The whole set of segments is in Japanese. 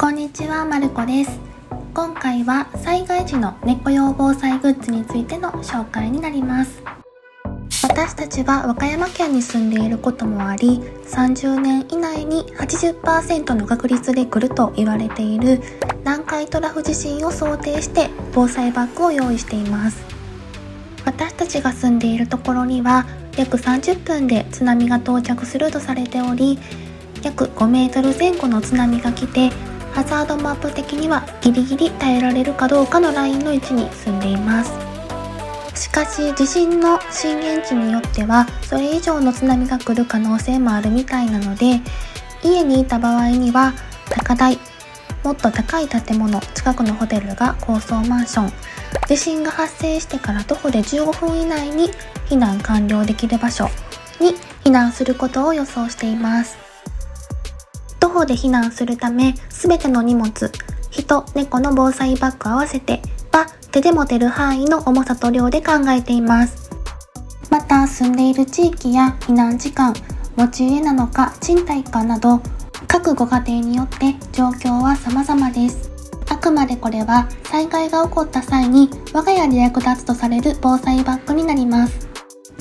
こんにちは、まるこです。今回は災害時の猫用防災グッズについての紹介になります。私たちは和歌山県に住んでいることもあり、30年以内に 80% の確率で来ると言われている南海トラフ地震を想定して防災バッグを用意しています。私たちが住んでいるところには約30分で津波が到着するとされており、約5メートル前後の津波が来て、ハザードマップ的にはギリギリ耐えられるかどうかのラインの位置に住んでいます。しかし地震の震源地によってはそれ以上の津波が来る可能性もあるみたいなので、家にいた場合には高台、もっと高い建物、近くのホテルが高層マンション、地震が発生してから徒歩で15分以内に避難完了できる場所に避難することを予想しています。徒歩で避難するため、すべての荷物、人、猫の防災バッグ合わせては手で持てる範囲の重さと量で考えています。また住んでいる地域や避難時間、持ち家なのか賃貸かなど、各ご家庭によって状況は様々です。あくまでこれは災害が起こった際に我が家で役立つとされる防災バッグになります。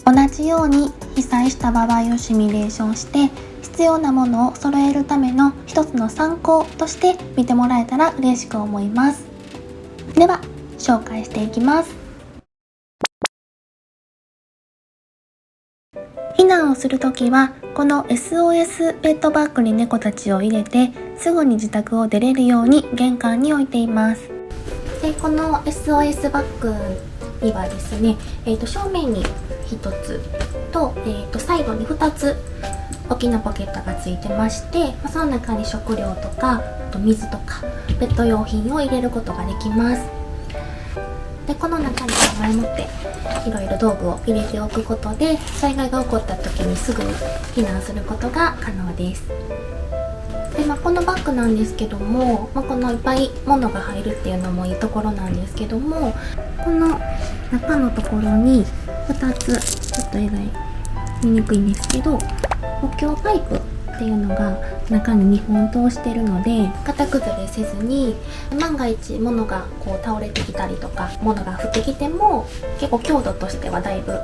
同じように被災した場合をシミュレーションして必要なものを揃えるための一つの参考として見てもらえたら嬉しく思います。では紹介していきます。避難をするときはこの SOS ペットバッグに猫たちを入れてすぐに自宅を出れるように玄関に置いています。でこの SOS バッグにはですね、正面に1つと、サイドに2つ大きなポケットがついてまして、その中に食料とか水とかペット用品を入れることができます。でこの中に前もっていろいろ道具を入れておくことで災害が起こった時にすぐに避難することが可能です。でこのバッグなんですけども、このいっぱい物が入るっていうのもいいところなんですけども、この中のところに2つ、ちょっと絵が見にくいんですけど、補強パイプっていうのが中に2本通してるので型崩れせずに、万が一物がこう倒れてきたりとか物が降ってきても結構強度としてはだいぶ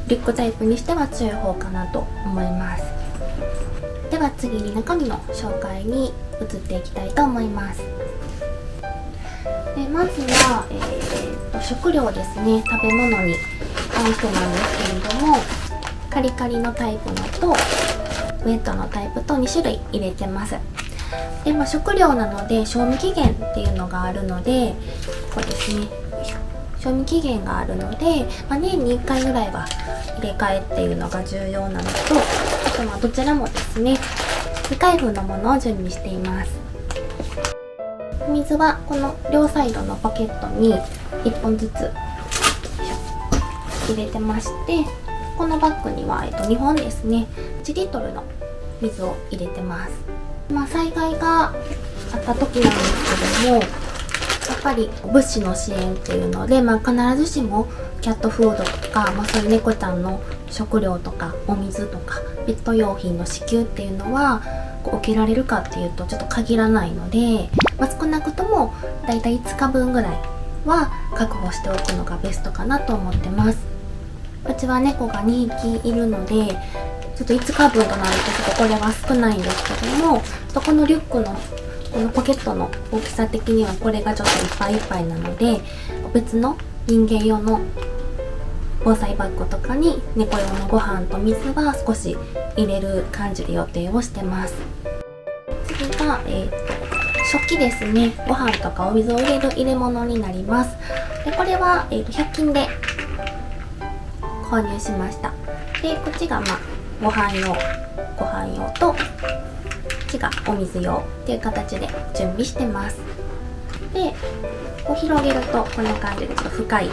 リュックタイプにしては強い方かなと思います。では次に中身の紹介に移っていきたいと思います。でまずは、食料ですね。食べ物に関してなんですけれども、カリカリのタイプのとウェットのタイプと2種類入れてます。で食料なので賞味期限っていうのがあるので、ここですね、賞味期限があるので、年に1回ぐらいは入れ替えっていうのが重要なのと、あとどちらもですね未開封のものを準備しています。水はこの両サイドのポケットに1本ずつ入れてまして、このバッグには、2本ですね、1リットルの水を入れてます。災害があった時なんですけども、やっぱり物資の支援っていうので、必ずしもキャットフードとか、そういう猫ちゃんの食料とかお水とかペット用品の支給っていうのは受けられるかっていうとちょっと限らないので、少なくともだいたい5日分ぐらいは確保しておくのがベストかなと思ってます。うちは猫が2匹いるので、ちょっと5日分となるとちょっとこれは少ないんですけども、このリュックのこのポケットの大きさ的にはこれがちょっといっぱいいっぱいなので、別の人間用の防災バッグとかに猫用のご飯と水は少し入れる感じで予定をしてます。次が、食器ですね。ご飯とかお水を入れる入れ物になります。でこれは、100均で購入しました。でこっちがご飯用と、こっちがお水用っていう形で準備してます。でこう広げるとこんな感じでちょっと深い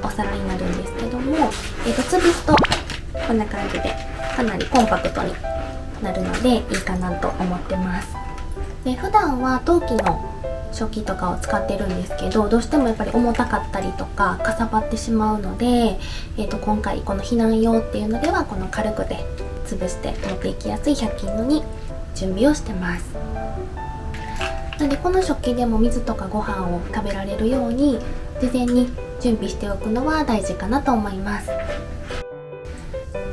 お皿になるんですけども、潰すとこんな感じでかなりコンパクトになるのでいいかなと思ってます。で普段は陶器の食器とかを使ってるんですけど、どうしてもやっぱり重たかったりとかかさばってしまうので、今回この避難用っていうのではこの軽くで潰して持っていきやすい100均のに準備をしてます。なのでこの食器でも水とかご飯を食べられるように事前に準備しておくのは大事かなと思います。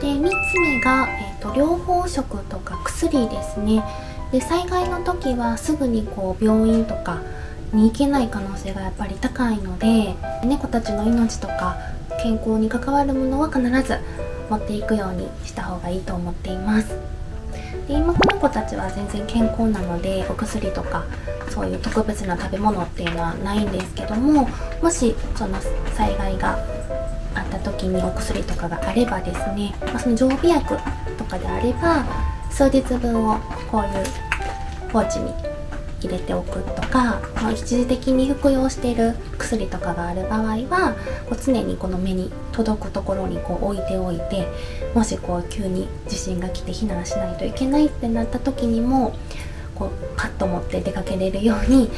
で3つ目が、療法食とか薬ですね。で災害の時はすぐに病院とかに行けない可能性がやっぱり高いので、猫たちの命とか健康に関わるものは必ず持っていくようにした方がいいと思っています。で今この子たちは全然健康なのでお薬とかそういう特別な食べ物っていうのはないんですけども、もしその災害があった時にお薬とかがあればですね、その常備薬とかであれば数日分をこういうポーチに入れておくとか、一時的に服用している薬とかがある場合は常にこの目に届くところに置いておいて、もし急に地震が来て避難しないといけないってなった時にもパッと持って出かけれるように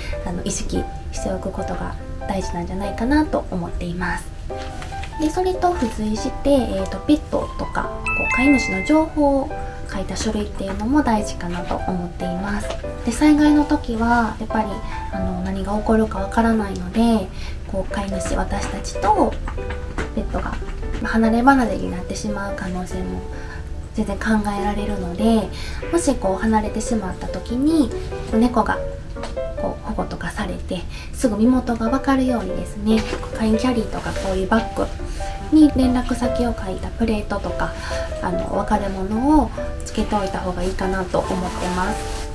意識しておくことが大事なんじゃないかなと思っています。でそれと付随して、ペットとか飼い主の情報を書いた書類っていうのも大事かなと思っています。で災害の時はやっぱり何が起こるかわからないので、飼い主私たちとペットが離れ離れになってしまう可能性も全然考えられるので、もし離れてしまった時に猫が保護とかされてすぐ身元が分かるようにですね、カインキャリーとかこういうバッグに連絡先を書いたプレートとか分かるものをつけておいた方がいいかなと思ってます。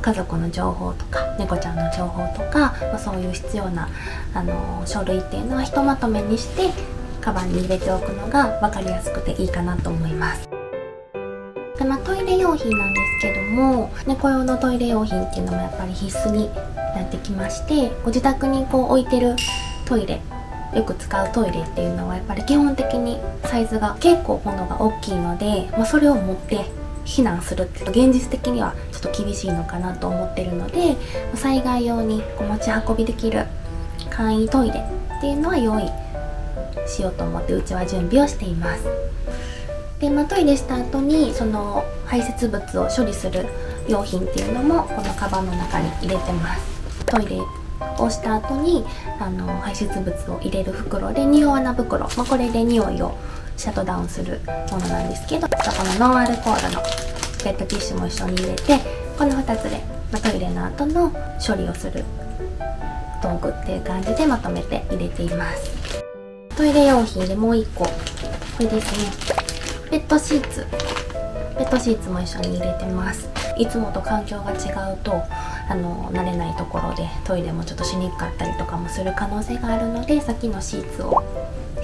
家族の情報とか猫ちゃんの情報とか、そういう必要な書類っていうのはひとまとめにしてカバンに入れておくのが分かりやすくていいかなと思います。でトイレ用品なんですけども、猫用のトイレ用品っていうのもやっぱり必須になってきまして、ご自宅に置いてるトイレ、よく使うトイレっていうのはやっぱり基本的にサイズが結構ものが大きいので、それを持って避難するって現実的にはちょっと厳しいのかなと思ってるので、災害用に持ち運びできる簡易トイレっていうのは用意しようと思ってうちは準備をしています。でトイレした後にその排泄物を処理する用品っていうのもこのカバンの中に入れてます。トイレをした後に排泄物を入れる袋で匂わな袋、これで匂いをシャットダウンするものなんですけど、このノンアルコールのペットティッシュも一緒に入れて、この2つでトイレの後の処理をする道具っていう感じでまとめて入れています。トイレ用品でもう1個、これですね、ペットシーツも一緒に入れてます。いつもと環境が違うと慣れないところでトイレもちょっとしにくかったりとかもする可能性があるので、先のシーツを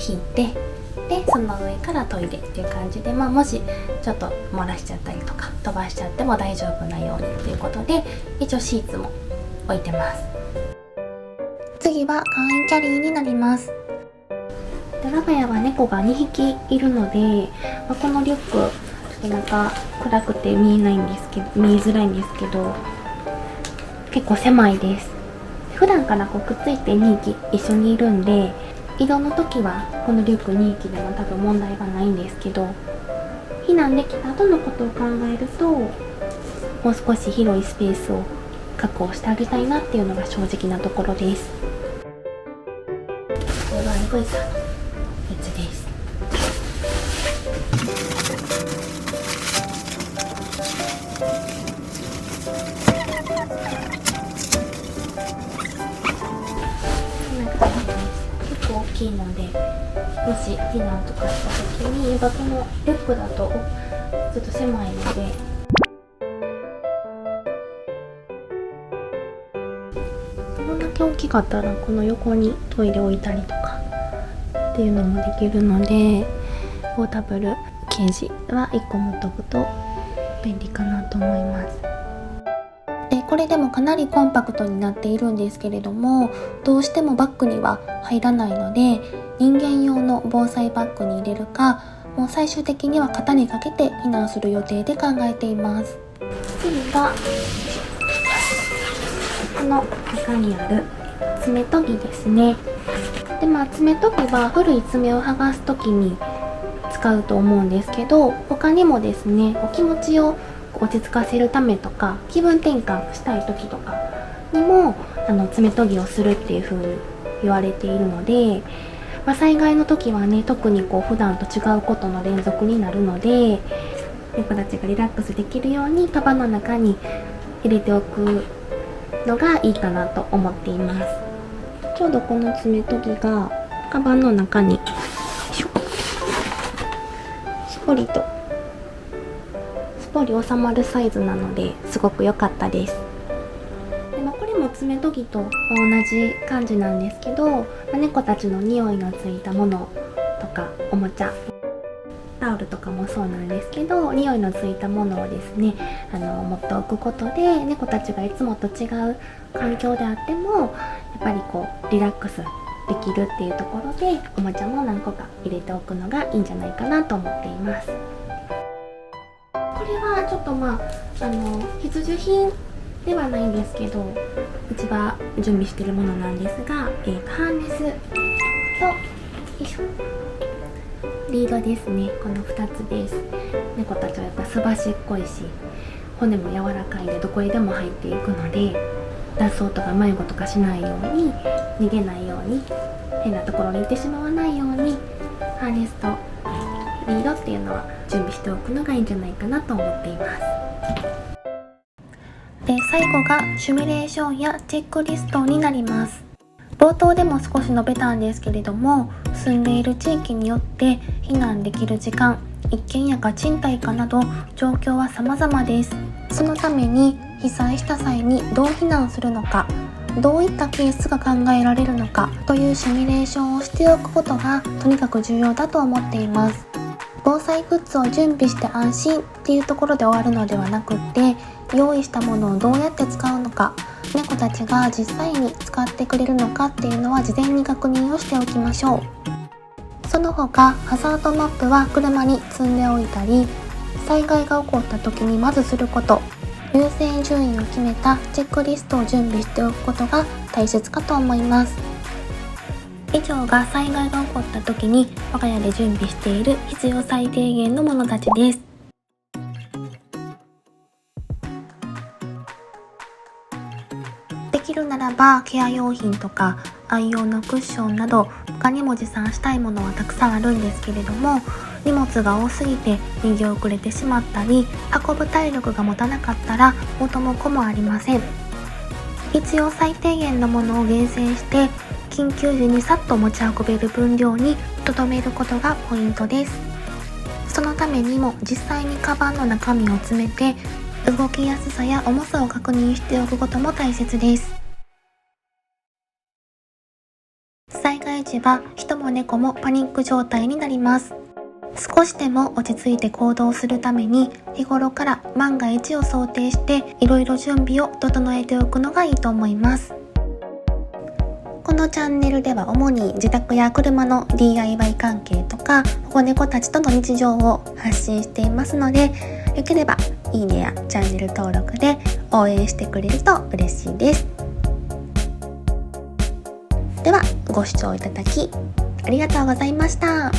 引いて、でその上からトイレっていう感じで、もしちょっと漏らしちゃったりとか飛ばしちゃっても大丈夫なようにということで、一応シーツも置いてます。次は簡易キャリーになります。で我が家は猫が2匹いるので、このリュックちょっと中暗くて見えづらいんですけど、結構狭いです。普段からくっついて2匹一緒にいるんで、移動の時はこのリュック2匹でも多分問題がないんですけど、避難できた後のことを考えるともう少し広いスペースを確保してあげたいなっていうのが正直なところです。これはエゴイさんのやつです。結構大きいので、もし避難とかした時に、このリュックだとちょっと狭いので、こんだけ大きかったらこの横にトイレ置いたりとかっていうのもできるので、ポータブルケージは1個持っとくと便利かなと思います。でこれでもかなりコンパクトになっているんですけれども、どうしてもバッグには入らないので、人間用の防災バッグに入れるか、もう最終的には肩にかけて避難する予定で考えています。次がこの中にある爪研ぎですね。で爪研ぎは古い爪を剥がす時に使うと思うんですけど、他にもですね、気持ちを落ち着かせるためとか気分転換したい時とかにも爪研ぎをするっていう風に言われているので、災害の時はね、特に普段と違うことの連続になるので、猫たちがリラックスできるようにカバンの中に入れておくのがいいかなと思っています。ちょうどこの爪研ぎがカバンの中にすぽり収まるサイズなのですごく良かったです。で、これも爪研ぎと同じ感じなんですけど、猫たちの匂いのついたものとかおもちゃ、タオルとかもそうなんですけど、匂いのついたものをですね持っておくことで、猫たちがいつもと違う環境であってもやっぱりリラックスできるっていうところで、おもちゃも何個か入れておくのがいいんじゃないかなと思っています。これはちょっと必需品ではないんですけど、うちは準備しているものなんですが、ハーネスとリードですね。この2つです。猫たちはやっぱすばしっこいし、骨も柔らかいんでどこへでも入っていくので、脱走とか迷子とかしないように、逃げないように、変なところに行ってしまわないように、ハーネスとリードっていうのは準備しておくのがいいんじゃないかなと思っています。で、最後がシミュレーションやチェックリストになります。冒頭でも少し述べたんですけれども、住んでいる地域によって避難できる時間、一軒家か賃貸かなど状況は様々です。そのために被災した際にどう避難するのか、どういったケースが考えられるのかというシミュレーションをしておくことがとにかく重要だと思っています。防災グッズを準備して安心っていうところで終わるのではなくって、用意したものをどうやって使うのか、猫たちが実際に使ってくれるのかっていうのは事前に確認をしておきましょう。その他、ハザードマップは車に積んでおいたり、災害が起こった時にまずすること、優先順位を決めたチェックリストを準備しておくことが大切かと思います。以上が災害が起こった時に我が家で準備している必要最低限のものたちです。できるならばケア用品とか愛用のクッションなど他にも持参したいものはたくさんあるんですけれども、荷物が多すぎて逃げ遅れてしまったり、運ぶ体力が持たなかったら元も子もありません。必要最低限のものを厳選して緊急時にさっと持ち運べる分量に留めることがポイントです。そのためにも実際にカバンの中身を詰めて動きやすさや重さを確認しておくことも大切です。災害時は人も猫もパニック状態になります。少しでも落ち着いて行動するために日頃から万が一を想定していろいろ準備を整えておくのがいいと思います。このチャンネルでは主に自宅や車の DIY 関係とか保護猫たちとの日常を発信していますので、よければいいねやチャンネル登録で応援してくれると嬉しいです。ではご視聴いただきありがとうございました。